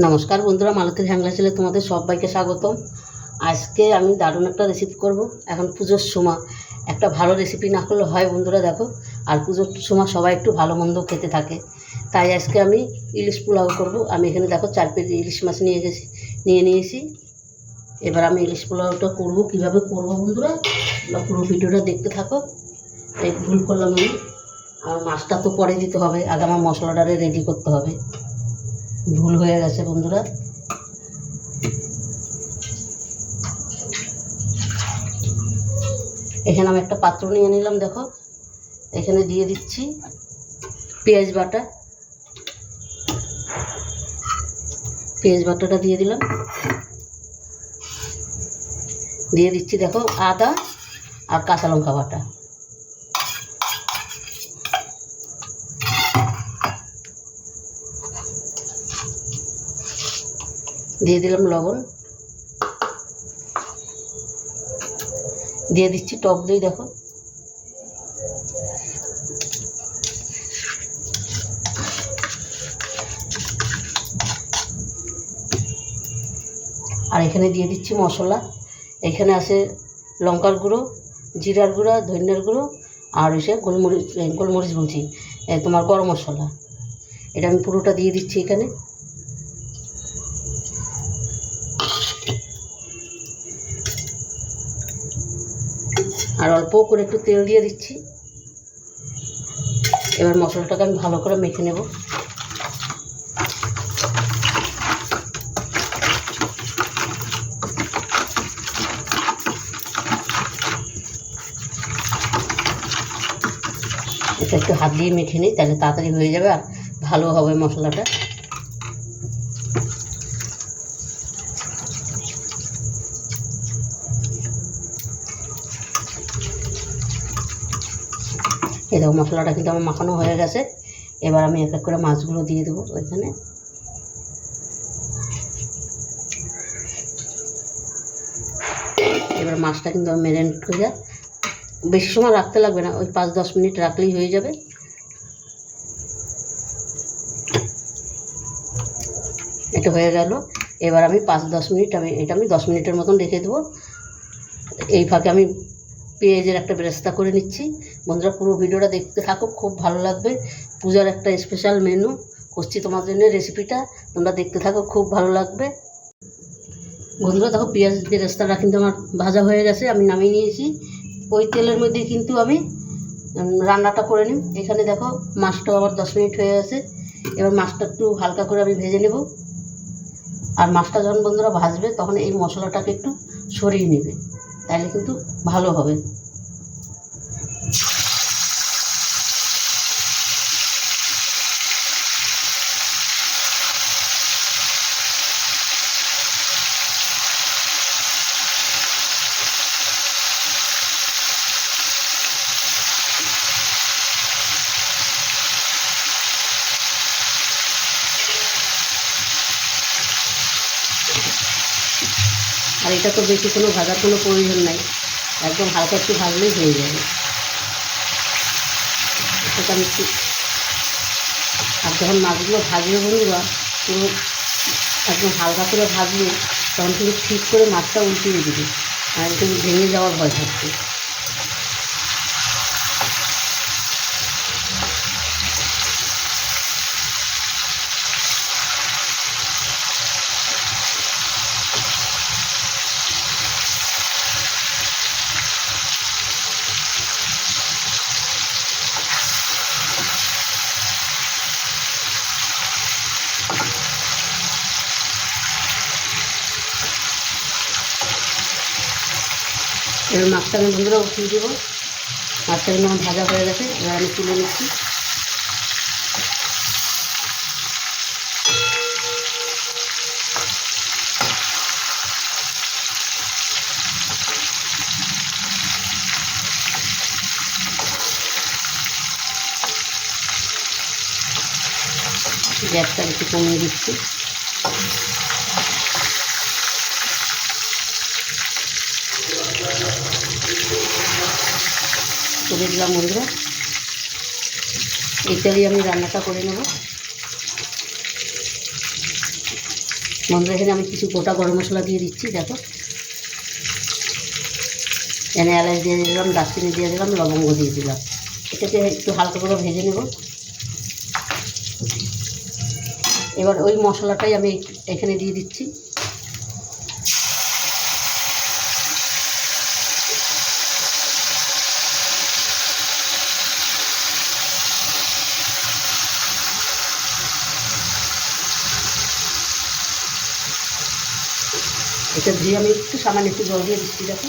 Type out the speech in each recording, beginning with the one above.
নমস্কার বন্ধুরা, মালতীর হ্যাংলা ছেলে তোমাদের সবাইকে স্বাগতম। আজকে আমি দারুণ একটা রেসিপি করব। এখন পুজোর সময় একটা ভালো রেসিপি না করলে হয় বন্ধুরা, দেখো। আর পুজোর সময় সবাই একটু ভালো মন্দ খেতে থাকে, তাই আজকে আমি ইলিশ পোলাও করব। আমি এখানে দেখো 4 কেজি ইলিশ মাছ নিয়ে নিয়েছি। এবার আমি ইলিশ পোলাওটা করব। কীভাবে করব বন্ধুরা, পুরো ভিডিওটা দেখতে থাকো। এই ভুল করলাম আমি, আমার মাছটা তো পরে দিতে হবে, আগে আমার মশলাটা রেডি করতে হবে। ভুল হয়ে গেছে বন্ধুরা। এখানে আমি একটা পাত্র নিয়ে নিলাম, দেখো। এখানে দিয়ে দিচ্ছি পেঁয়াজ বাটাটা দিয়ে দিলাম। দিয়ে দিচ্ছি দেখো আদা আর কাঁচা লঙ্কা বাটা। দিয়ে দিলাম লবণ। দিয়ে দিচ্ছি টক দই, দেখো। আর এখানে দিয়ে দিচ্ছি মশলা। এখানে আছে লঙ্কার গুঁড়ো, জিরার গুঁড়ো, ধনিয়ার গুঁড়ো, আর এসে গোলমরিচ বলছি, তোমার গরম মশলা। এটা আমি পুরোটা দিয়ে দিচ্ছি এখানে। আর অল্প করে একটু তেল দিয়ে দিচ্ছি। এবার মশলাটাকে আমি ভালো করে মেখে নেব। এটা একটু হাত দিয়ে মেখে নিই, তাহলে তাড়াতাড়ি হয়ে যাবে আর ভালো হবে মশলাটা। এই দেখো মশলাটা কিন্তু আমার মাখানো হয়ে গেছে। এবার আমি এক এক করে মাছগুলো দিয়ে দেবো ওইখানে। এবার মাছটা কিন্তু আমি ম্যারিনেট করে, বেশি সময় রাখতে লাগবে না, ওই 5-10 মিনিট রাখলেই হয়ে যাবে। এটা হয়ে গেল। এবার আমি 5-10 মিনিট আমি 10 মিনিটের মতন রেখে দেবো। এই ফাঁকে আমি পেঁয়াজের একটা বেরেস্তা করে নিচ্ছি। বন্ধুরা পুরো ভিডিওটা দেখতে থাকো, খুব ভালো লাগবে। পূজার একটা স্পেশাল মেনু করছি তোমার জন্য রেসিপিটা, তোমরা দেখতে থাকো, খুব ভালো লাগবে। বন্ধুরা দেখো পেঁয়াজ বেরেস্তাটা কিন্তু আমার ভাজা হয়ে গেছে, আমি নামিয়ে নিয়েছি। ওই তেলের মধ্যে কিন্তু আমি রান্নাটা করে নিই। এখানে দেখো মাছটাও আবার 10 মিনিট হয়ে গেছে। এবার মাছটা একটু হালকা করে আমি ভেজে নেব। আর মাছটা যখন বন্ধুরা ভাজবে তখন এই মশলাটাকে একটু সরিয়ে নেবে, তাহলে কিন্তু ভালো হবে। আর এটা তো বেশি কোনো ভাজার কোনো প্রয়োজন নাই, একদম হালকা একটু ভাজলেই হয়ে যাবে। সেটা আমি আর যখন মাছগুলো ভাজবে বন্ধুরা, পুরো একদম হালকা করে ভাজবে, তখন কিন্তু ঠিক করে মাছটা উল্টিয়ে দেবে, আর একটু ভেঙে যাওয়ার ভয় থাকবে। এবার মাছটা আমি বন্ধুরা উঠিয়ে দেবো। মাছটা কিন্তু আমার ভাজা হয়ে গেছে, এবার আমি তুলে নিচ্ছি। গ্যাসটা একটু কমিয়ে দিচ্ছি। তুলে দিলাম বন্ধুরা। এইটারই আমি রান্নাটা করে নেব। বন্ধুরা এখানে আমি কিছু গোটা গরম মশলা দিয়ে দিচ্ছি। দেখো এখানে এলাচ দিয়ে দিলাম, দারচিনি দিয়ে দিলাম, লবঙ্গ দিয়ে দিলাম। এটাকে একটু হালকা করে ভেজে নেব। এবার ওই মশলাটাই আমি এখানে দিয়ে দিচ্ছি। এটা ধুয়ে আমি একটু সামান্য একটু জল দিয়ে দিচ্ছি। দেখো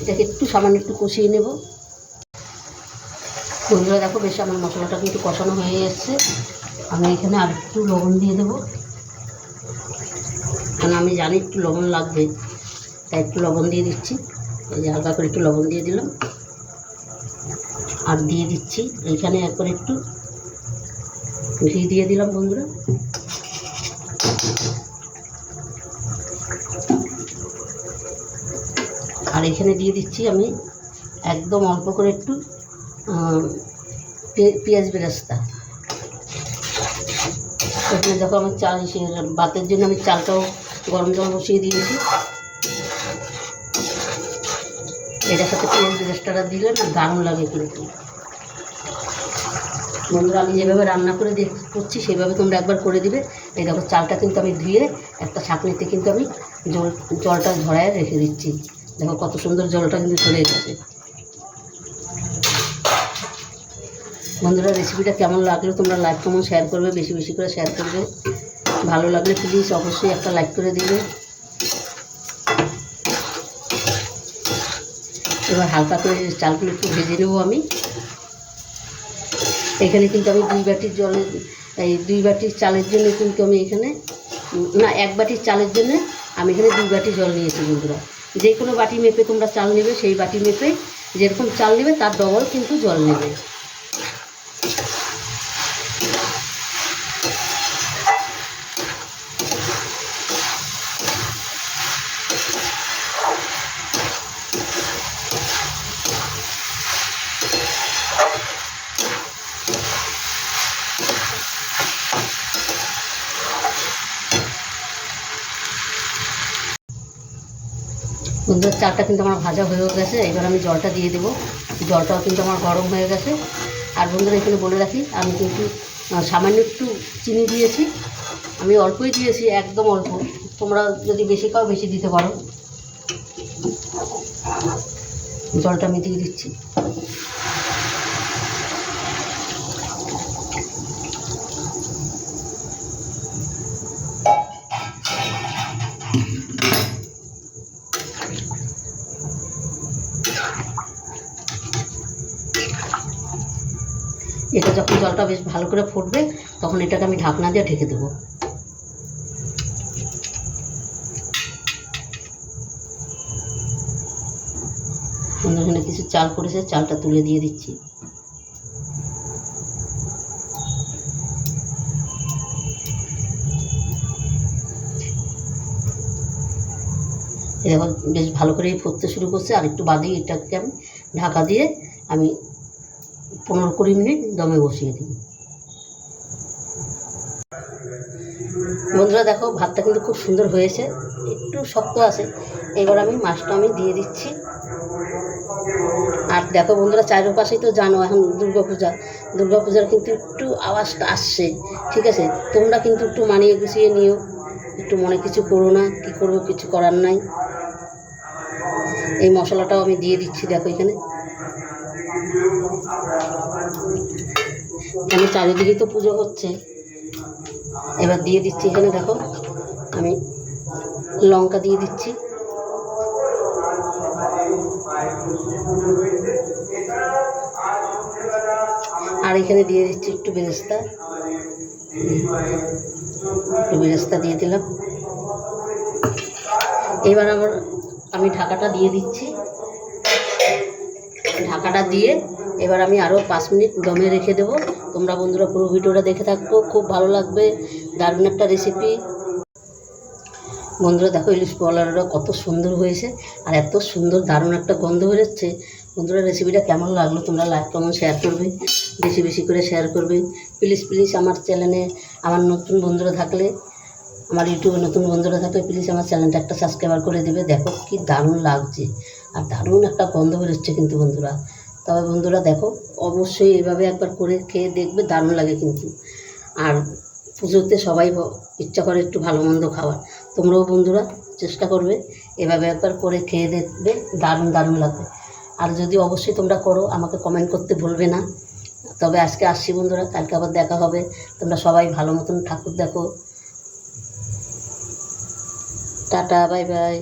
এটাকে একটু সামান্য একটু কষিয়ে নেব। বন্ধুরা দেখো বেশ আমার মশলাটা কিন্তু কষানো হয়ে যাচ্ছে। আমি এখানে আর একটু লবণ দিয়ে দেবো, কারণ আমি জানি একটু লবণ লাগবে, তাই একটু লবণ দিয়ে দিচ্ছি। এই যে হালকা করে একটু লবণ দিয়ে দিলাম। আর দিয়ে দিচ্ছি এইখানে একবার একটু ঘি দিয়ে দিলাম বন্ধুরা। আর এখানে দিয়ে দিচ্ছি আমি একদম অল্প করে একটু পেঁয়াজ বেরেস্তা। এখানে দেখো আমার চাল ভাতের জন্য আমি চালটাও গরম জল বসিয়ে দিয়েছি। এটার সাথে পেঁয়াজ বেরেস্তাটা দিলে না দারুণ লাগে কিন্তু। বন্ধুরা আমি যেভাবে রান্না করে করছি সেভাবে তোমরা একবার করে দিবে। এই দেখো চালটা কিন্তু আমি ধুয়ে একটা ছাঁকনিতে কিন্তু আমি জলটা ঝরায় রেখে দিচ্ছি। দেখো কত সুন্দর জলটা কিন্তু ঝরে গেছে। বন্ধুরা রেসিপিটা কেমন লাগলো তোমরা লাইক কমেন্ট শেয়ার করবে, বেশি বেশি করে শেয়ার করবে। ভালো লাগলে প্লিজ অবশ্যই একটা লাইক করে দিবে। এবার হালকা করে চালগুলো একটু ভেজে নেবো আমি। এখানে কিন্তু আমি 2 বাটির জলে এই 2 বাটির চালের জন্য কিন্তু আমি এখানে না 1 বাটির চালের জন্য আমি এখানে 2 বাটি জল নিয়েছি। বন্ধুরা যে কোনো বাটি মেপে তোমরা চাল নেবে, সেই বাটি মেপে যেরকম চাল নেবে তার ডবল কিন্তু জল নেবে। বন্ধুরা চালটা কিন্তু আমার ভাজা হয়েও গেছে। এবার আমি জলটা দিয়ে দেবো। জলটাও কিন্তু আমার গরম হয়ে গেছে। আর বন্ধুরা এখানে বলে রাখি আমি কিন্তু সামান্য একটু চিনি দিয়েছি। আমি অল্পই দিয়েছি, একদম অল্প। তোমরা যদি বেশি খাও বেশি দিতে পারো। জলটা আমি দিয়ে দিচ্ছি। এটা যখন জলটা বেশ ভালো করে ফুটবে তখন এটাকে আমি ঢাকনা দিয়ে ঢেকে দেবো। এখানে কিছু চাল পড়েছে, চালটা তুলে দিয়ে দিচ্ছি। এবার বেশ ভালো করে ফুটতে শুরু করছে। আর একটু বাদেই এটাকে আমি ঢাকা দিয়ে আমি 15-20 মিনিট দমে বসিয়ে দিই। বন্ধুরা দেখো ভাতটা কিন্তু খুব সুন্দর হয়েছে, একটু শক্ত আছে। এবার আমি মাছটা আমি দিয়ে দিচ্ছি। আর দেখো বন্ধুরা চারপাশেই তো জানো এখন দুর্গাপূজার কিন্তু একটু আওয়াজটা আসছে, ঠিক আছে? তোমরা কিন্তু একটু মানিয়ে গুছিয়ে নিও, একটু মনে কিছু করো না। কী করবো, কিছু করার নাই। এই মশলাটাও আমি দিয়ে দিচ্ছি। দেখো এখানে কেন চারিদিকেই তো পুজো হচ্ছে। এবার দিয়ে দিচ্ছি এখানে দেখো আমি লঙ্কা দিয়ে দিচ্ছি। আর এখানে দিয়ে দিচ্ছি একটু বেরেস্তা। দিয়ে দিলাম। এবার আমি ঢাকাটা দিয়ে দিচ্ছি। ঢাকাটা দিয়ে এবার আমি আরও 5 মিনিট দমে রেখে দেবো। তোমরা বন্ধুরা পুরো ভিডিওটা দেখে থাকো, খুব ভালো লাগবে। দারুণ একটা রেসিপি। বন্ধুরা দেখো ইলিশ পোলাওটা কত সুন্দর হয়েছে, আর এত সুন্দর দারুণ একটা গন্ধ বেরোচ্ছে। বন্ধুরা রেসিপিটা কেমন লাগলো তোমরা লাইক কমেন্ট শেয়ার করবে, বেশি বেশি করে শেয়ার করবে প্লিজ প্লিজ। আমার চ্যানেলে আমার নতুন বন্ধুরা থাকলে, আমার ইউটিউবে নতুন বন্ধুরা থাকলে প্লিজ আমার চ্যানেলটা একটা সাবস্ক্রাইবার করে দেবে। দেখো কি দারুণ লাগছে, আর দারুণ একটা গন্ধ বেরোচ্ছে কিন্তু বন্ধুরা। তবে বন্ধুরা দেখো অবশ্যই এভাবে একবার করে খেয়ে দেখবে, দারুণ লাগে কিন্তু। আর পুজোতে সবাই ইচ্ছা করে একটু ভালো মন্দ খাওয়ার, তোমরাও বন্ধুরা চেষ্টা করবে এভাবে একবার করে খেয়ে দেখবে, দারুণ দারুণ লাগবে। আর যদি অবশ্যই তোমরা করো আমাকে কমেন্ট করতে ভুলবে না। তবে আজকে আসছি বন্ধুরা, কালকে আবার দেখা হবে। তোমরা সবাই ভালো মতন ঠাকুর দেখো। Tata, bye bye.